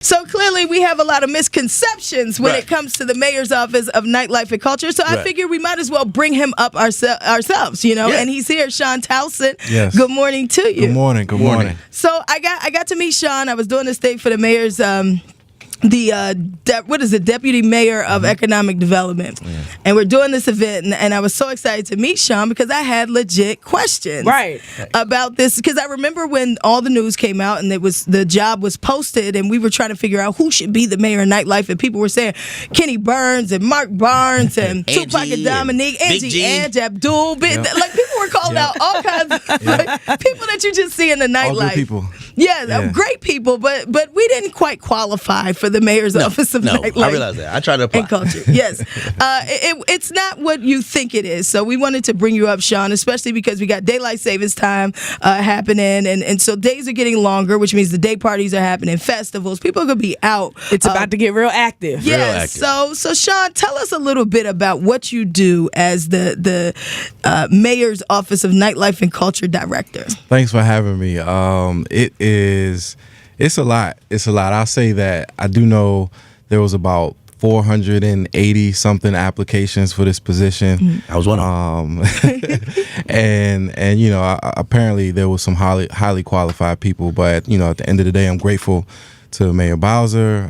So clearly we have a lot of misconceptions when it comes to the mayor's office of nightlife and culture. So I figure we might as well bring him up ourselves, you know. Yeah. And he's here, Shawn Townsend. Yes. Good morning to you. Good morning. Good morning. So I got to meet Shawn. I was doing this thing for the mayor's Deputy Mayor of Economic Development. Yeah. And we're doing this event, and I was so excited to meet Shawn because I had legit questions about this, because I remember when all the news came out and the job was posted and we were trying to figure out who should be the mayor of nightlife, and people were saying Kenny Burns and Mark Barnes and Tupac and Dominique, Angie Ange, Abdul, like people were calling out all kinds of people that you just see in the nightlife. All good people. Yeah, great people, but we didn't quite qualify for the mayor's office of nightlife. I realize that. I tried to apply. And culture. Yes. It's not what you think it is. So we wanted to bring you up, Shawn, especially because we got daylight savings time happening, and so days are getting longer, which means the day parties are happening, festivals. People could be out. It's about to get real active. Yes. So Shawn, tell us a little bit about what you do as the mayor's office of nightlife and culture director. Thanks for having me. It's a lot. I'll say that I do know there was about 480 something applications for this position. I was one of them. and you know, apparently there was some highly qualified people, but you know, at the end of the day, I'm grateful to Mayor Bowser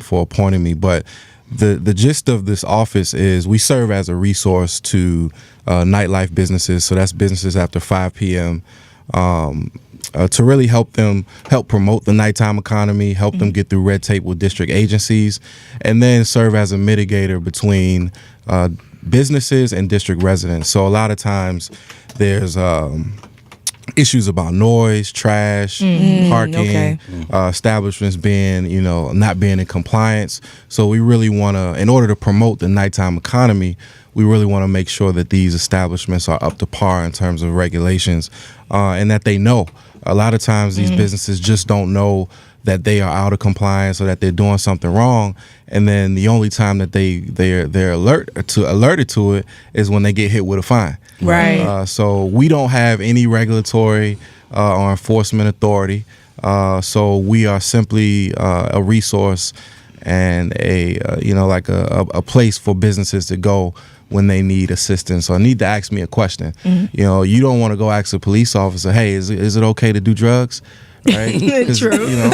for appointing me. But the gist of this office is we serve as a resource to nightlife businesses. So that's businesses after 5 p.m. To really help promote the nighttime economy, help them get through red tape with district agencies, and then serve as a mitigator between businesses and district residents. So a lot of times there's issues about noise, trash, parking, establishments being, not being in compliance. So we really want to, in order to promote the nighttime economy, we really want to make sure that these establishments are up to par in terms of regulations, and that they know. A lot of times these businesses just don't know that they are out of compliance or that they're doing something wrong, and then the only time that they're alerted to it is when they get hit with a fine. Right. So we don't have any regulatory or enforcement authority. So we are simply a resource and a place for businesses to go when they need assistance or need to ask me a question. You don't want to go ask a police officer, hey, is it okay to do drugs? Right? True. I mean,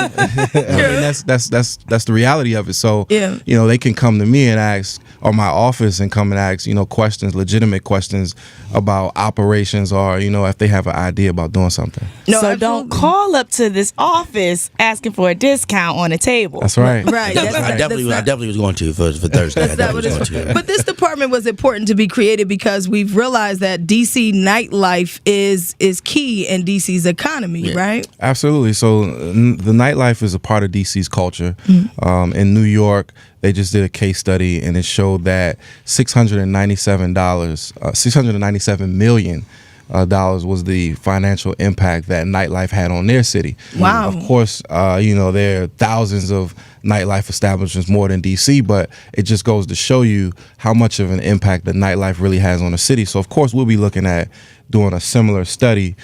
that's the reality of it. So they can come to me and ask, or my office, and come and ask questions, legitimate questions about operations, or if they have an idea about doing something. No, so don't call up to this office asking for a discount on a table. That's right. Right. I definitely was going to for Thursday. But this department was important to be created because we've realized that DC nightlife is key in DC's economy, right? Absolutely. So the nightlife is a part of DC's culture. In New York, they just did a case study, and it showed that $697 million was the financial impact that nightlife had on their city. Wow. Of course, there are thousands of nightlife establishments more than DC, but it just goes to show you how much of an impact the nightlife really has on the city. So of course we'll be looking at doing a similar study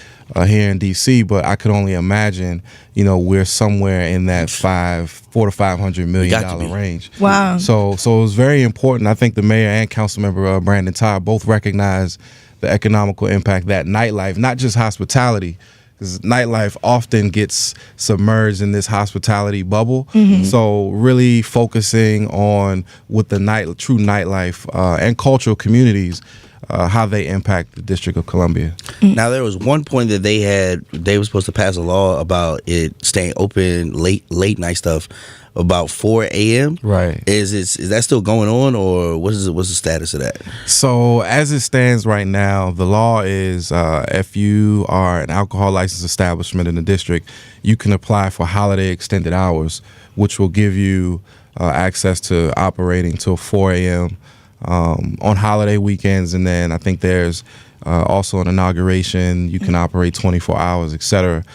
here in DC, but I could only imagine, we're somewhere in that $400 to $500 million range. Wow. So it was very important. I think the mayor and council member Brandon Todd both recognize the economical impact that nightlife, not just hospitality, because nightlife often gets submerged in this hospitality bubble. So really focusing on with the true nightlife and cultural communities, how they impact the District of Columbia. Now, there was one point that they were supposed to pass a law about it staying open late night stuff about 4 a.m. Right. Is that still going on, or what's the status of that? So as it stands right now, the law is if you are an alcohol license establishment in the district, you can apply for holiday extended hours, which will give you access to operating till 4 a.m. On holiday weekends, and then I think there's also an inauguration. You can operate 24 hours, etc.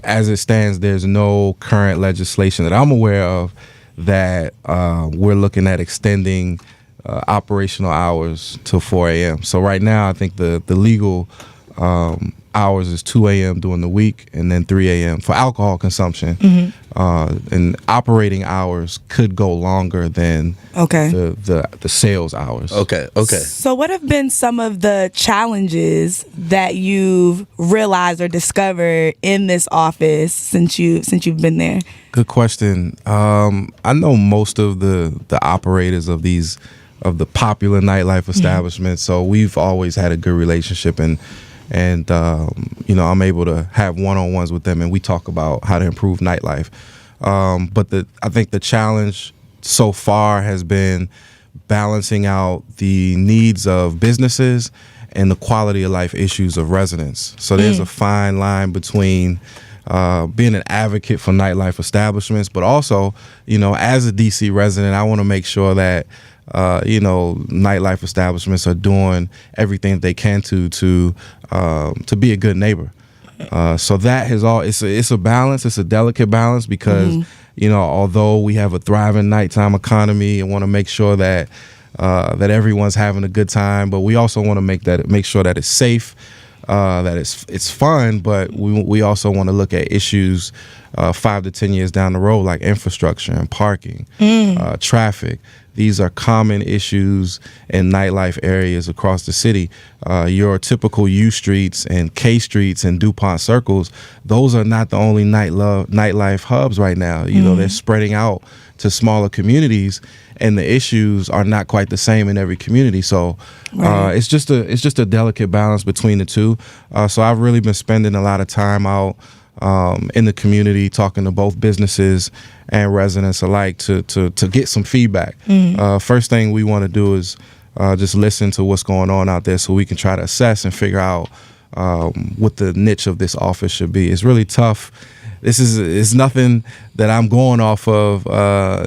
As it stands, there's no current legislation that I'm aware of that we're looking at extending operational hours till 4 a.m. So right now, I think the legal hours is 2 a.m. during the week and then 3 a.m. for alcohol consumption. And operating hours could go longer than the sales hours. Okay. So what have been some of the challenges that you've realized or discovered in this office since you've been there? Good question. I know most of the operators of the popular nightlife establishments, so we've always had a good relationship, and I'm able to have one-on-ones with them, and we talk about how to improve nightlife. But I think the challenge so far has been balancing out the needs of businesses and the quality of life issues of residents. So there's a fine line between being an advocate for nightlife establishments, but also, as a DC resident, I want to make sure that nightlife establishments are doing everything they can to be a good neighbor. So that has it's a balance. It's a delicate balance because although we have a thriving nighttime economy and want to make sure that everyone's having a good time, but we also want to make sure that it's safe, that it's fun, but we also want to look at issues 5 to 10 years down the road, like infrastructure and parking, traffic. These are common issues in nightlife areas across the city. Your typical U streets and K streets and DuPont circles, those are not the only nightlife hubs right now. They're spreading out to smaller communities, and the issues are not quite the same in every community. So it's just a delicate balance between the two. So I've really been spending a lot of time out in the community, talking to both businesses and residents alike to get some feedback. First thing we want to do is just listen to what's going on out there so we can try to assess and figure out what the niche of this office should be. It's really tough. It's nothing that I'm going off of,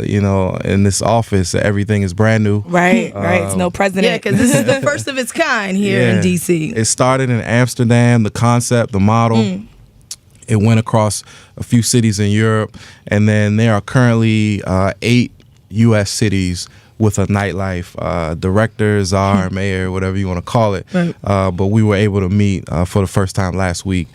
in this office. Everything is brand new. Right. It's no president. Yeah, because this is the first of its kind here in DC. It started in Amsterdam, the concept, the model. It went across a few cities in Europe, and then there are currently 8 U.S. cities with a nightlife director, czar, mayor, whatever you want to call it. Right. But we were able to meet for the first time last week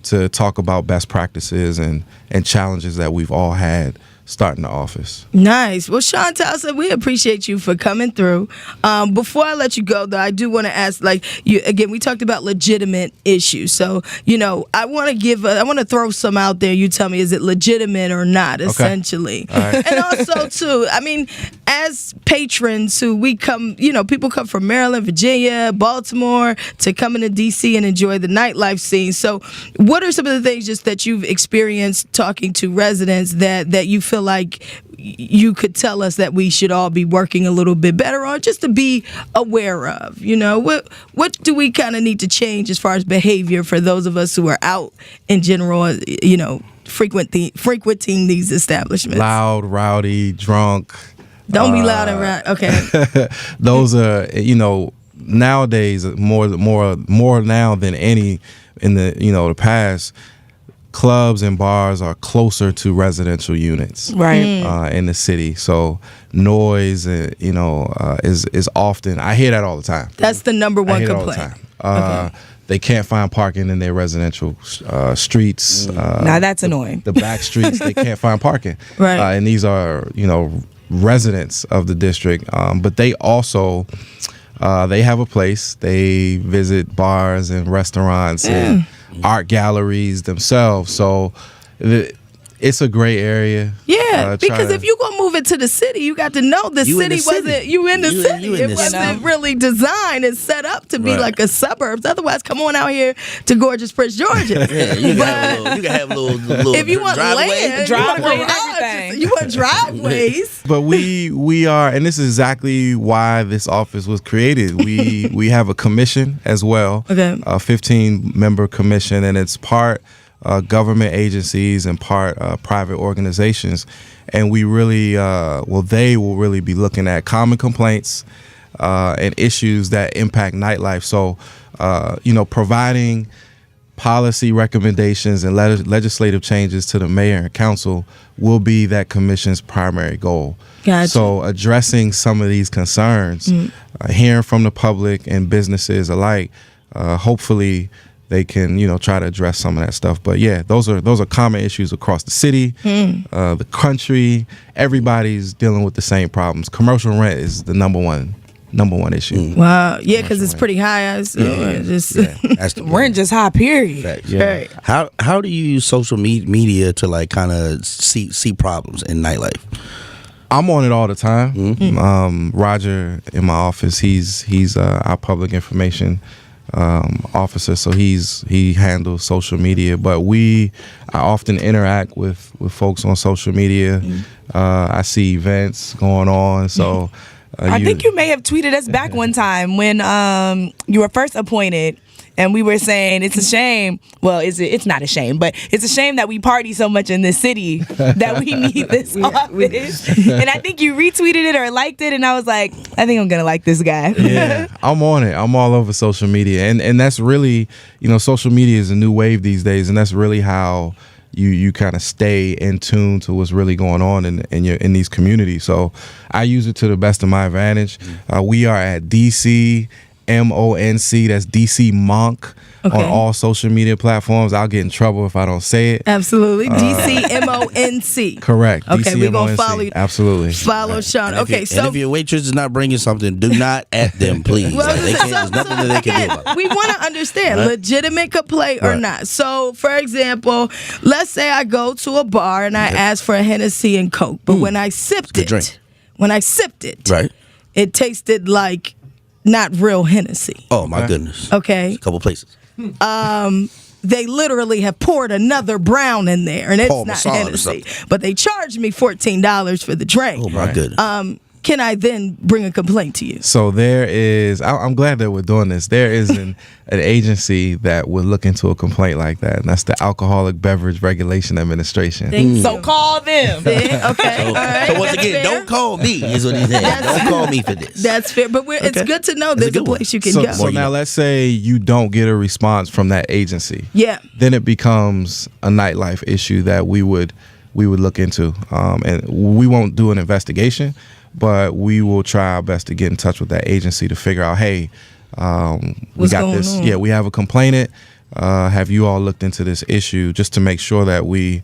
to talk about best practices and challenges that we've all had starting the office. Nice. Well, Shawn Townsend, we appreciate you for coming through. Before I let you go, though, I do want to ask, we talked about legitimate issues. So, I want to throw some out there. You tell me, is it legitimate or not, essentially? Right. And also, too, as patrons who we come, people come from Maryland, Virginia, Baltimore to come into D.C. and enjoy the nightlife scene. So what are some of the things just that you've experienced talking to residents that you feel like you could tell us that we should all be working a little bit better on, just to be aware of? What do we kind of need to change as far as behavior for those of us who are out in general, frequenting these establishments? Loud, rowdy, drunk. Don't be loud and rowdy. Okay. Those are, nowadays more now than any in the past. Clubs and bars are closer to residential units, right, in the city. So noise, is often. I hear that all the time. That's the number one complaint. All the time. They can't find parking in their residential streets. Now that's annoying. The back streets, they can't find parking. Right. And these are residents of the district, but they also. They have a place. They visit bars and restaurants and art galleries themselves. So it's a gray area. Yeah, because if you're going to move it to the city, you got to know the city wasn't, you in the city. It wasn't really designed and set up to be like a suburbs. Otherwise, come on out here to gorgeous Prince Georgia. Yeah, you can have little if you want land, everything. You want driveways. But we are, and this is exactly why this office was created. We have a commission as well, a 15-member commission, and it's part government agencies and part private organizations. And we really, they will really be looking at common complaints and issues that impact nightlife. So, providing policy recommendations and legislative changes to the mayor and council will be that commission's primary goal. Gotcha. So addressing some of these concerns, hearing from the public and businesses alike, hopefully they can, try to address some of that stuff. But yeah, those are common issues across the city, the country. Everybody's dealing with the same problems. Commercial rent is the number one issue. Wow. Yeah, because it's pretty high. That's the rent just high, period. Right. How do you use social media to like kind of see problems in nightlife? I'm on it all the time. Roger in my office, he's our public information officer, so he handles social media. But I often interact with folks on social media. I see events going on, so I think you may have tweeted us back one time when you were first appointed, and we were saying it's a shame. Well, it's not a shame, but it's a shame that we party so much in this city that we need this office. And I think you retweeted it or liked it, and I was like, I think I'm gonna like this guy. Yeah, I'm on it. I'm all over social media, and that's really, social media is a new wave these days, and that's really how you kind of stay in tune to what's really going on in these communities. So I use it to the best of my advantage. We are at DC MONC, that's DC Monk, on all social media platforms. I'll get in trouble if I don't say it. Absolutely. DCMONC. Correct. Okay, we're going to follow you. Absolutely. Follow Shawn. And if your waitress is not bringing something, do not at them, please. Well, there's nothing that they can do about it. We want to understand, legitimate complaint or not. So, for example, let's say I go to a bar and I ask for a Hennessy and Coke, but when I sipped it, right, it tasted like not real Hennessy. Oh my goodness. Okay. A couple places. They literally have poured another brown in there, and it's not Hennessy. But they charged me $14 for the drink. Oh my goodness. Can I then bring a complaint to you? So there is, I'm glad that we're doing this. There is an agency that would look into a complaint like that, and that's the Alcoholic Beverage Regulation Administration. So call them. Okay. All right. So once again, don't call me, is what he said. Don't call me for this. That's fair, but it's good to know there's a place you can go. So now let's say you don't get a response from that agency. Yeah. Then it becomes a nightlife issue that we would look into, and we won't do an investigation, but we will try our best to get in touch with that agency to figure out, hey, we got this. Yeah, we have a complainant. Have you all looked into this issue, just to make sure that we,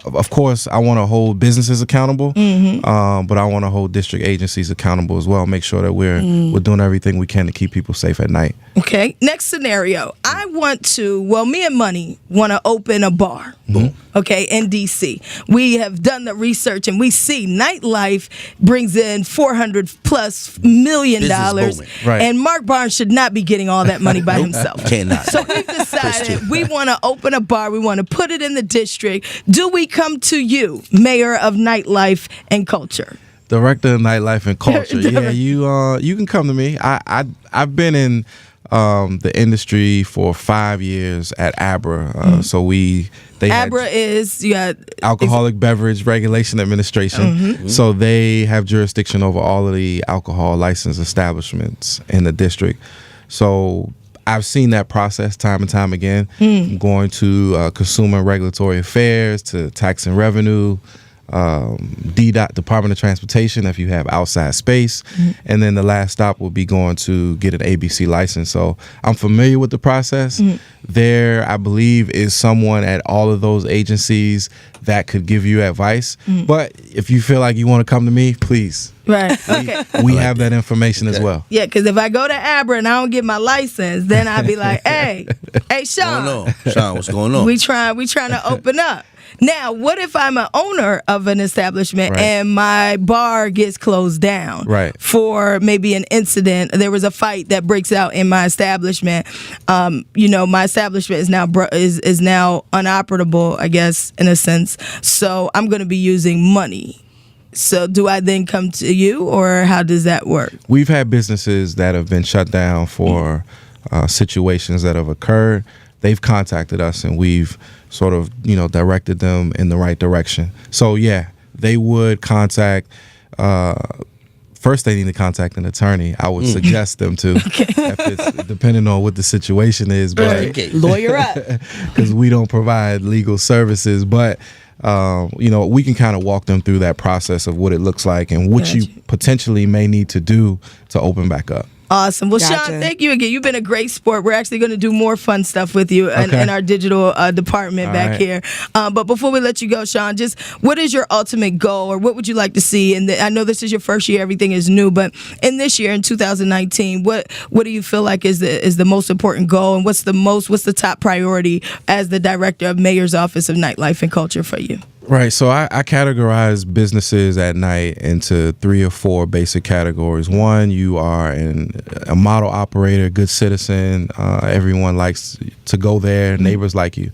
of course, I want to hold businesses accountable, but I want to hold district agencies accountable as well. Make sure that we're doing everything we can to keep people safe at night. Okay. Next scenario. Me and Money want to open a bar. Okay, in DC. We have done the research and we see nightlife brings in $400+ million. Right. And Mark Barnes should not be getting all that money by himself. Cannot. So we've decided we want to open a bar. We want to put it in the district. Do we come to you, Mayor of Nightlife and Culture? Director of Nightlife and Culture. Yeah, you can come to me. I've been in the industry for 5 years at ABRA. ABRA is Alcoholic Beverage Regulation Administration. So they have jurisdiction over all of the alcohol licensed establishments in the district. So I've seen that process time and time again. Going to Consumer and Regulatory Affairs, to Tax and Revenue, DDOT, Department of Transportation, if you have outside space, and then the last stop will be going to get an ABC license. So I'm familiar with the process. There, I believe, is someone at all of those agencies that could give you advice. But if you feel like you want to come to me, please. Right. Okay. We have that information as well. Yeah, because if I go to ABRA and I don't get my license, then I'd be like, hey, Shawn. Shawn, what's going on? We trying to open up. Now, what if I'm an owner of an establishment and my bar gets closed down for maybe an incident? There was a fight that breaks out in my establishment. My establishment is now unoperable, I guess, in a sense. So I'm going to be using money. So do I then come to you, or how does that work? We've had businesses that have been shut down for situations that have occurred. They've contacted us and we've sort of, directed them in the right direction. So yeah, they would contact, first they need to contact an attorney. I would suggest them to, if it's, depending on what the situation is. But lawyer up. Because we don't provide legal services, but we can kind of walk them through that process of what it looks like and what you potentially may need to do to open back up. Awesome. Well, Gotcha. Shawn, thank you again. You've been a great sport. We're actually going to do more fun stuff with you in our digital department back here. But before we let you go, Shawn, just what is your ultimate goal, or what would you like to see? And I know this is your first year; everything is new. But in this year, in 2019, what do you feel like is the most important goal, and what's the top priority as the Director of Mayor's Office of Nightlife and Culture for you? Right. So I categorize businesses at night into 3 or 4 basic categories. One, you are a model operator, good citizen. Everyone likes to go there. Neighbors like you.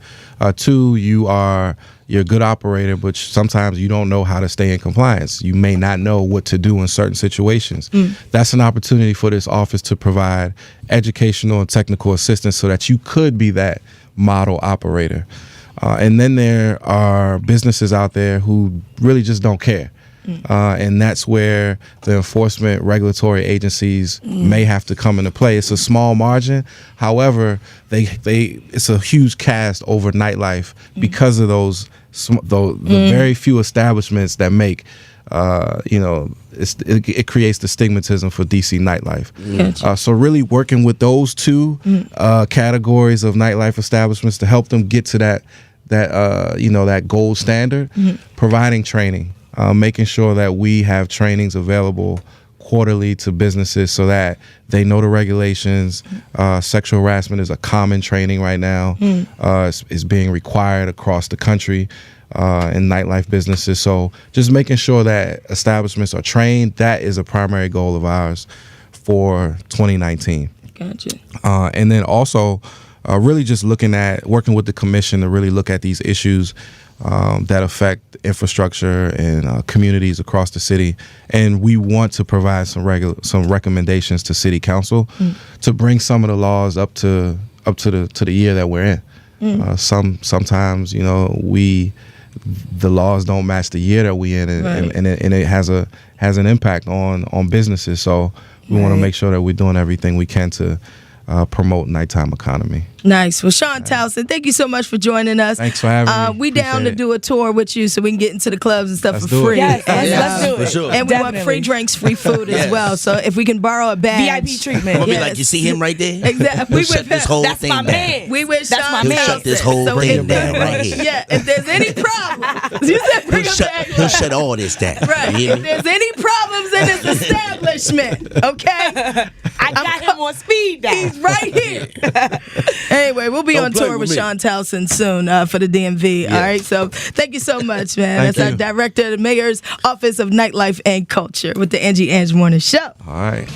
2, you're a good operator, but sometimes you don't know how to stay in compliance. You may not know what to do in certain situations. That's an opportunity for this office to provide educational and technical assistance so that you could be that model operator. And then there are businesses out there who really just don't care. And that's where the enforcement regulatory agencies may have to come into play. It's a small margin. However, it's a huge cast over nightlife because of the very few establishments that make it creates the stigmatism for DC nightlife. So really working with those 2 categories of nightlife establishments to help them get to that gold standard, providing training, making sure that we have trainings available quarterly to businesses so that they know the regulations. Sexual harassment is a common training right now. It's being required across the country in nightlife businesses. So just making sure that establishments are trained, that is a primary goal of ours for 2019. Gotcha. And then also really just working with the commission to really look at these issues that affect infrastructure and communities across the city. And we want to provide some recommendations to City Council to bring some of the laws up to the year that we're in. Sometimes the laws don't match the year that we're in, and it has an impact on businesses. So we want to make sure that we're doing everything we can to promote nighttime economy. Nice. Well, Shawn Townsend, thank you so much for joining us. Thanks for having me. We down to do a tour with you so we can get into the clubs and stuff for free. Yes, let's do it. For sure. And we want free drinks, free food as well. So if we can borrow a badge. VIP treatment. I'm gonna be like, you see him right there? Exactly. He'll shut this whole That's thing my down. man. We wish That's Shawn my He'll man. shut this whole thing down right here. Yeah, if there's any problems, you said bring a bag. He'll shut all this down. Right. You hear If me? there's any problems in this establishment, okay? I got him on speed dial. He's right here. Anyway, we'll be on play tour with with me. Shawn Townsend soon for the DMV. All right, so thank you so much, man. Thank That's our you. Director of the Mayor's Office of Nightlife and Culture with the Angie Ange Morning Show. All right.